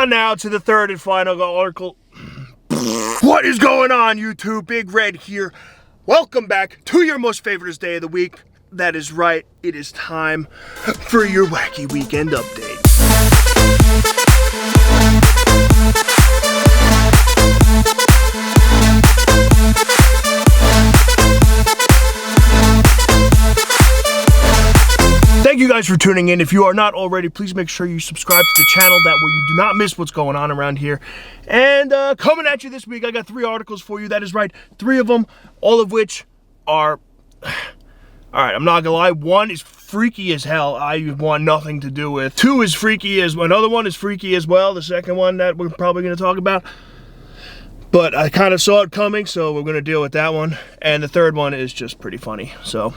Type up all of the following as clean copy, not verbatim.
On now to the third and final article. What is going on, YouTube? Big Red here. Welcome back to your most favorite day of the week. That is right, it is time for your wacky weekend update. Thank you guys for tuning in. If you are not already, please make sure you subscribe to the channel. That way you do not miss what's going on around here. And coming at you this week, I got 3 articles for you. That is right, 3 of them, all of which are... Alright, I'm not gonna lie. 1 is freaky as hell. I want nothing to do with. 2 is freaky as... Another one is freaky as well. The second one that we're probably gonna talk about. But I kind of saw it coming, so we're gonna deal with that one. And the third one is just pretty funny. So...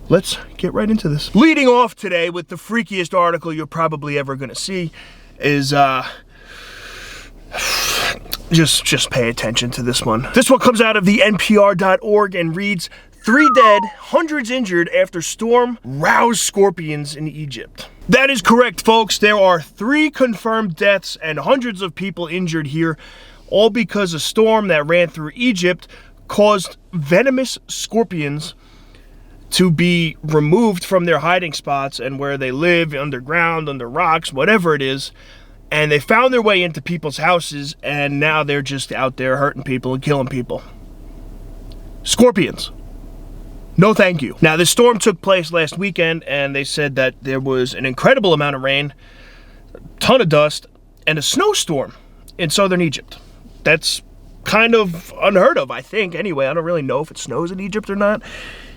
let's get right into this. Leading off today with the freakiest article you're probably ever gonna see is, just pay attention to this one. This one comes out of the NPR.org and reads, 3 dead, hundreds injured after storm roused scorpions in Egypt. That is correct, folks. There are 3 confirmed deaths and hundreds of people injured here, all because a storm that ran through Egypt caused venomous scorpions to be removed from their hiding spots and where they live, underground, under rocks, whatever it is, and they found their way into people's houses, and now they're just out there hurting people and killing people. Scorpions. No thank you. Now, this storm took place last weekend, and they said that there was an incredible amount of rain, a ton of dust, and a snowstorm in southern Egypt. That's kind of unheard of, I think. Anyway, I don't really know if it snows in Egypt or not.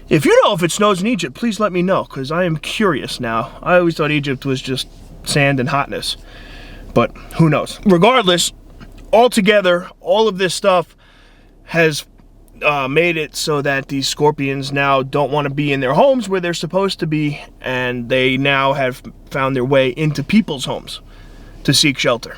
If you know if it snows in Egypt, please let me know, because I am curious now. I always thought Egypt was just sand and hotness, but who knows. Regardless, altogether, all of this stuff has made it so that these scorpions now don't want to be in their homes where they're supposed to be, and they now have found their way into people's homes to seek shelter.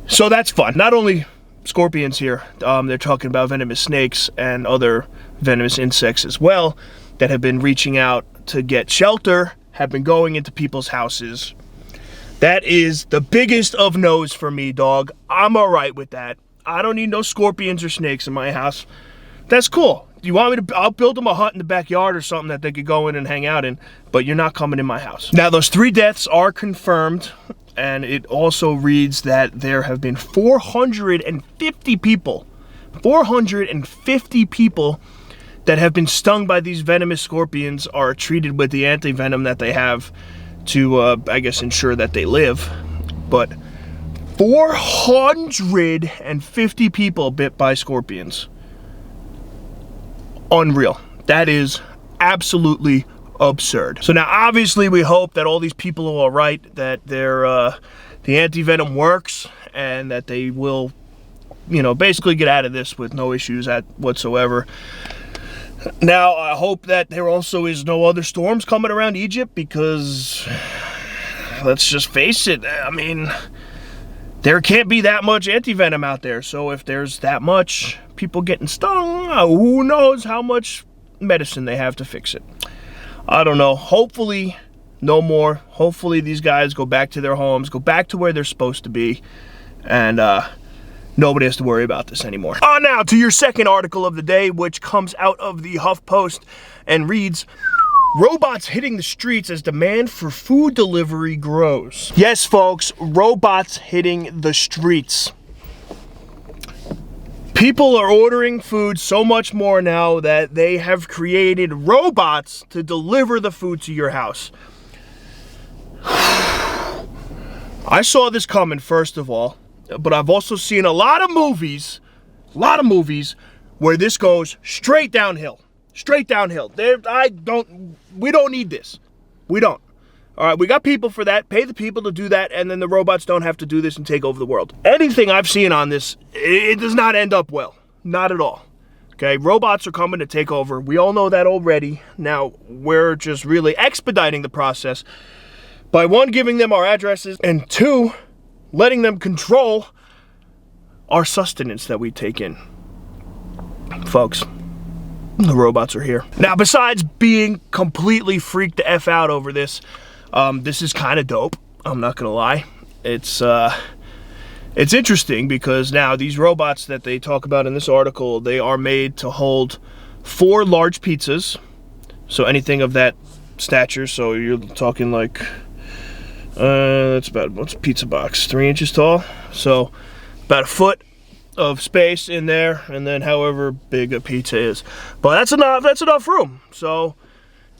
So that's fun. Not only scorpions here, they're talking about venomous snakes and other venomous insects as well that have been reaching out to get shelter, have been going into people's houses. That is the biggest of no's for me, dog. I'm alright with that. I don't need no scorpions or snakes in my house. That's cool. You want me to, I'll build them a hut in the backyard or something that they could go in and hang out in, but you're not coming in my house. Now, those 3 deaths are confirmed, and it also reads that there have been 450 people that have been stung by these venomous scorpions, are treated with the anti-venom that they have to, I guess, ensure that they live. But 450 people bit by scorpions. Unreal. That is absolutely absurd. So now, obviously, we hope that all these people are all right, that the anti-venom works, and that they will, you know, basically get out of this with no issues whatsoever. Now, I hope that there also is no other storms coming around Egypt, because let's just face it, I mean, there can't be that much anti-venom out there. So if there's that much people getting stung, who knows how much medicine they have to fix it. I don't know. Hopefully, no more. Hopefully, these guys go back to their homes, go back to where they're supposed to be, and nobody has to worry about this anymore. On now to your second article of the day, which comes out of the HuffPost and reads, robots hitting the streets as demand for food delivery grows. Yes, folks, robots hitting the streets. People are ordering food so much more now that they have created robots to deliver the food to your house. I saw this coming, first of all, but I've also seen a lot of movies where this goes straight downhill. Straight downhill. We don't need this. We don't. All right, we got people for that. Pay the people to do that, and then the robots don't have to do this and take over the world. Anything I've seen on this, it does not end up well. Not at all. Okay, robots are coming to take over. We all know that already. Now, we're just really expediting the process by 1, giving them our addresses, and 2, letting them control our sustenance that we take in. Folks, the robots are here. Now, besides being completely freaked the F out over this, this is kind of dope. I'm not gonna lie. It's interesting because now these robots that they talk about in this article, they are made to hold 4 large pizzas. So anything of that stature, so you're talking like, that's about, what's a pizza box? 3 inches tall? So about a foot of space in there, and then however big a pizza is. But that's enough room. So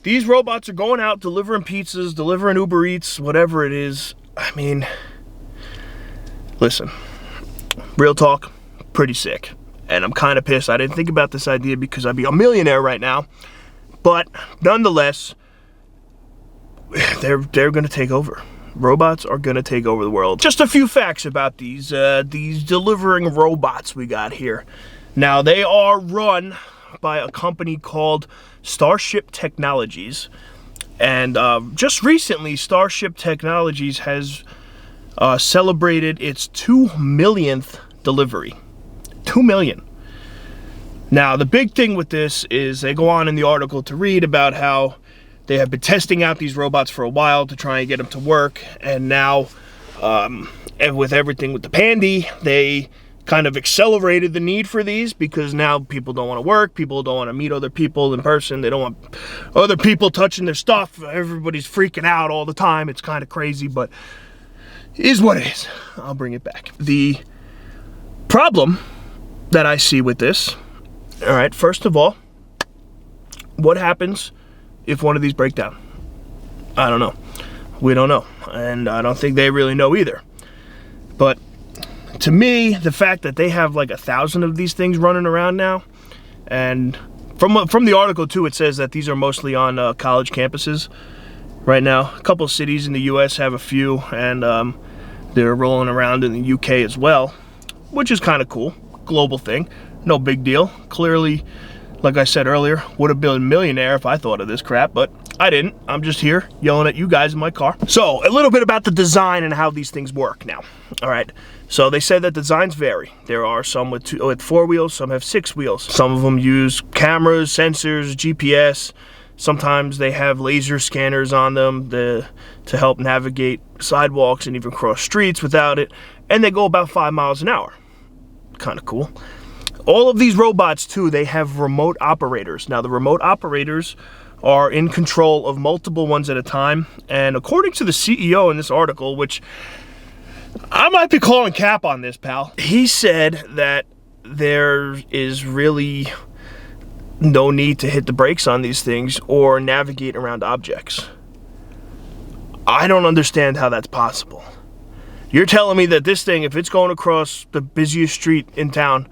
these robots are going out delivering pizzas, delivering Uber Eats, whatever it is. I mean, listen, real talk, pretty sick. And I'm kind of pissed I didn't think about this idea because I'd be a millionaire right now. But nonetheless, they're going to take over. Robots are going to take over the world. Just a few facts about these delivering robots we got here. Now, they are run by a company called Starship Technologies. And just recently, Starship Technologies has celebrated its 2 millionth delivery. 2 million. Now, the big thing with this is they go on in the article to read about how they have been testing out these robots for a while to try and get them to work, and now, and with everything with the pandy, they kind of accelerated the need for these because now people don't want to work, people don't want to meet other people in person, they don't want other people touching their stuff, everybody's freaking out all the time. It's kind of crazy, but it is what it is. I'll bring it back. The problem that I see with this, all right, first of all, what happens if one of these break down? I don't know. We don't know. And I don't think they really know either. But to me, the fact that they have like 1,000 of these things running around now, and from the article too, it says that these are mostly on college campuses right now. A couple of cities in the US have a few, and they're rolling around in the UK as well, which is kind of cool. Global thing. No big deal. Clearly, like I said earlier, would have been a millionaire if I thought of this crap, but I didn't. I'm just here yelling at you guys in my car. So, a little bit about the design and how these things work now. All right. So, they said that designs vary. There are some with 4 wheels, some have 6 wheels. Some of them use cameras, sensors, GPS. Sometimes they have laser scanners on them to help navigate sidewalks and even cross streets without it. And they go about 5 miles an hour. Kind of cool. All of these robots, too, they have remote operators. Now, the remote operators are in control of multiple ones at a time. And according to the CEO in this article, which I might be calling cap on this, pal, he said that there is really no need to hit the brakes on these things or navigate around objects. I don't understand how that's possible. You're telling me that this thing, if it's going across the busiest street in town,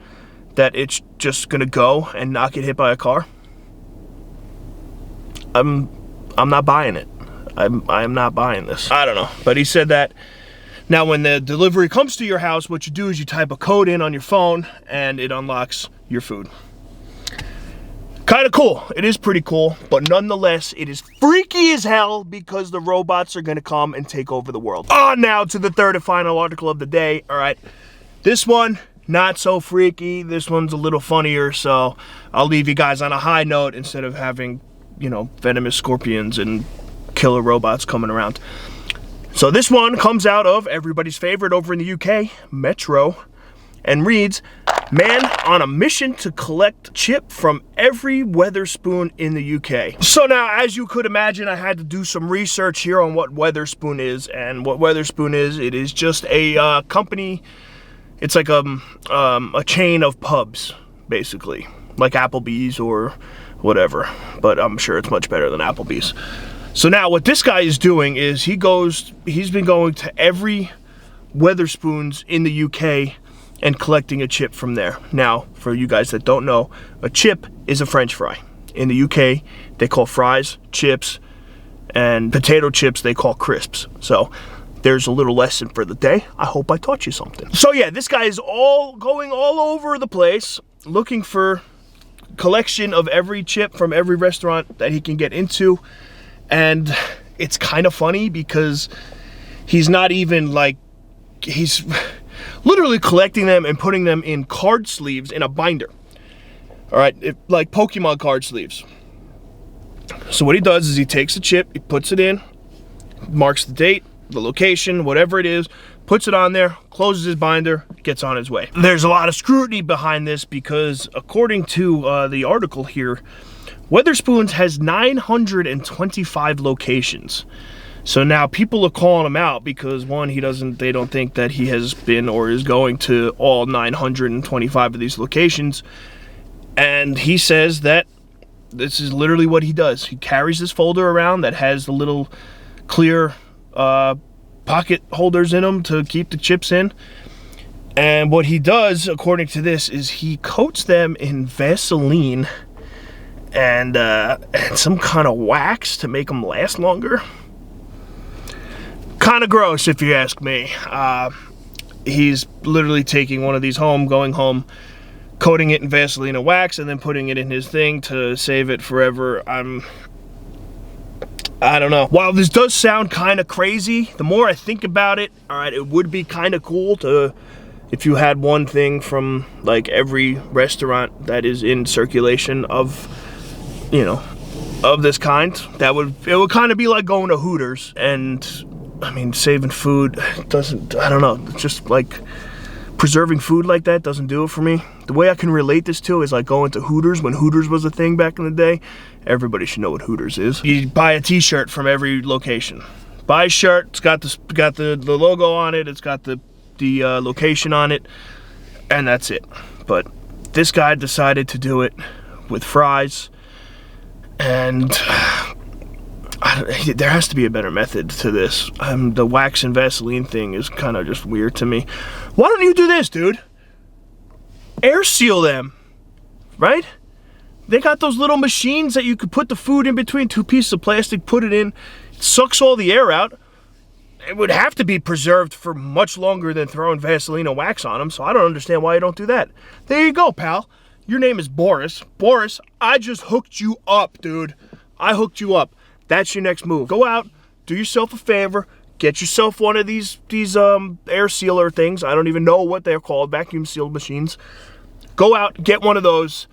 that it's just gonna go and not get hit by a car? I'm not buying it. I'm not buying this. I don't know. But he said that now when the delivery comes to your house, what you do is you type a code in on your phone and it unlocks your food. Kind of cool. It is pretty cool, but nonetheless, it is freaky as hell because the robots are gonna come and take over the world. On now to the third and final article of the day. All right, this one, not so freaky. This one's a little funnier, so I'll leave you guys on a high note instead of having, you know, venomous scorpions and killer robots coming around. So this one comes out of everybody's favorite over in the UK, Metro, and reads, man on a mission to collect chip from every Weatherspoon in the UK. So now, as you could imagine, I had to do some research here on what Weatherspoon is, and what Weatherspoon is, it is just a company. It's like a chain of pubs, basically, like Applebee's or whatever, but I'm sure it's much better than Applebee's. So now what this guy is doing is he's been going to every Weatherspoons in the UK and collecting a chip from there. Now, for you guys that don't know, a chip is a French fry. In the UK, they call fries chips, and potato chips they call crisps. So there's a little lesson for the day. I hope I taught you something. So yeah, this guy is going all over the place looking for collection of every chip from every restaurant that he can get into. And it's kind of funny because he's not even like, he's literally collecting them and putting them in card sleeves in a binder. All right, like Pokemon card sleeves. So what he does is he takes the chip, he puts it in, marks the date, the location, whatever it is, puts it on there, closes his binder, gets on his way. There's a lot of scrutiny behind this because according to the article here, Wetherspoons has 925 locations. So now people are calling him out because one, they don't think that he has been or is going to all 925 of these locations. And he says that this is literally what he does. He carries this folder around that has the little clear pocket holders in them to keep the chips in. And what he does, according to this, is he coats them in Vaseline and some kind of wax to make them last longer. Kind of gross, if you ask me. He's literally taking one of these home, going home, coating it in Vaseline and wax, and then putting it in his thing to save it forever. I don't know. While this does sound kind of crazy, the more I think about it, all right, it would be kind of cool to, if you had one thing from like every restaurant that is in circulation of, you know, of this kind, it would kind of be like going to Hooters. And I mean, saving food doesn't, I don't know, it's just like preserving food like that doesn't do it for me. The way I can relate this to is like going to Hooters when Hooters was a thing back in the day. Everybody should know what Hooters is. You buy a t-shirt from every location. Buy a shirt, it's got the logo on it, it's got the location on it, and that's it. But this guy decided to do it with fries, and there has to be a better method to this. The wax and Vaseline thing is kind of just weird to me. Why don't you do this, dude? Air seal them, right? They got those little machines that you could put the food in between two pieces of plastic, put it in, it sucks all the air out. It would have to be preserved for much longer than throwing Vaseline and wax on them, so I don't understand why you don't do that. There you go, pal. Your name is Boris. Boris, I just hooked you up, dude. I hooked you up. That's your next move. Go out, do yourself a favor, get yourself one of these air sealer things. I don't even know what they're called, vacuum sealed machines. Go out, get one of those.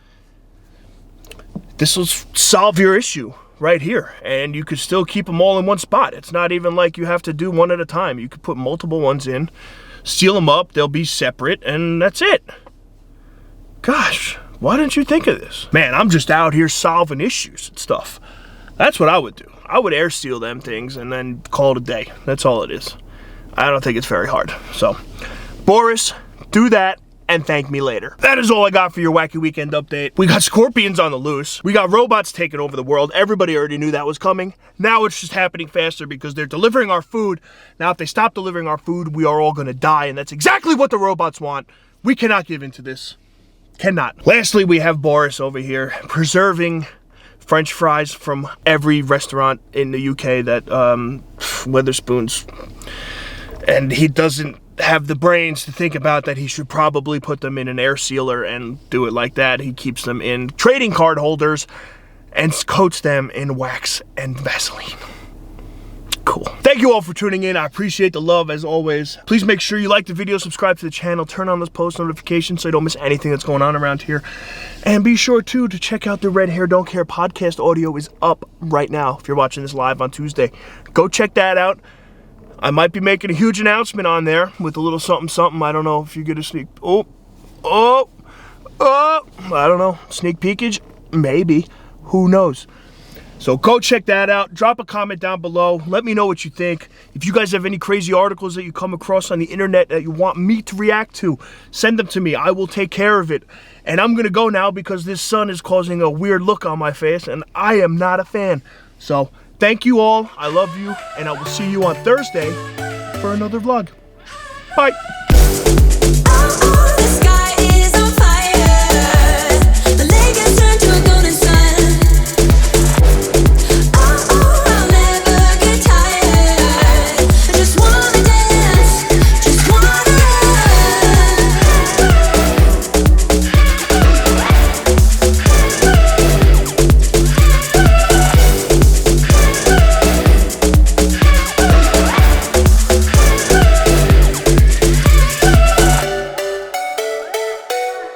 This will solve your issue right here, and you could still keep them all in one spot. It's not even like you have to do one at a time. You could put multiple ones in, seal them up, they'll be separate, and that's it. Gosh, why didn't you think of this? Man, I'm just out here solving issues and stuff. That's what I would do. I would air seal them things and then call it a day. That's all it is. I don't think it's very hard. So, Boris, do that and thank me later. That is all I got for your Wacky Weekend update. We got scorpions on the loose. We got robots taking over the world. Everybody already knew that was coming. Now it's just happening faster because they're delivering our food. Now if they stop delivering our food, we are all gonna die, and that's exactly what the robots want. We cannot give into this. Cannot. Lastly, we have Boris over here preserving French fries from every restaurant in the UK that Wetherspoons, and he doesn't have the brains to think about that he should probably put them in an air sealer and do it like that. He keeps them in trading card holders and coats them in wax and Vaseline. Cool. Thank you all for tuning in. I appreciate the love as always. Please make sure you like the video, subscribe to the channel, turn on those post notifications so you don't miss anything that's going on around here. And be sure too to check out the Red Hair Don't Care podcast. Audio is up right now if you're watching this live on Tuesday. Go check that out. I might be making a huge announcement on there with a little something something. I don't know if you get a sneak, I don't know, sneak peekage? Maybe, who knows? So go check that out. Drop a comment down below. Let me know what you think. If you guys have any crazy articles that you come across on the internet that you want me to react to, send them to me. I will take care of it. And I'm gonna go now because this sun is causing a weird look on my face and I am not a fan. So thank you all. I love you. And I will see you on Thursday for another vlog. Bye.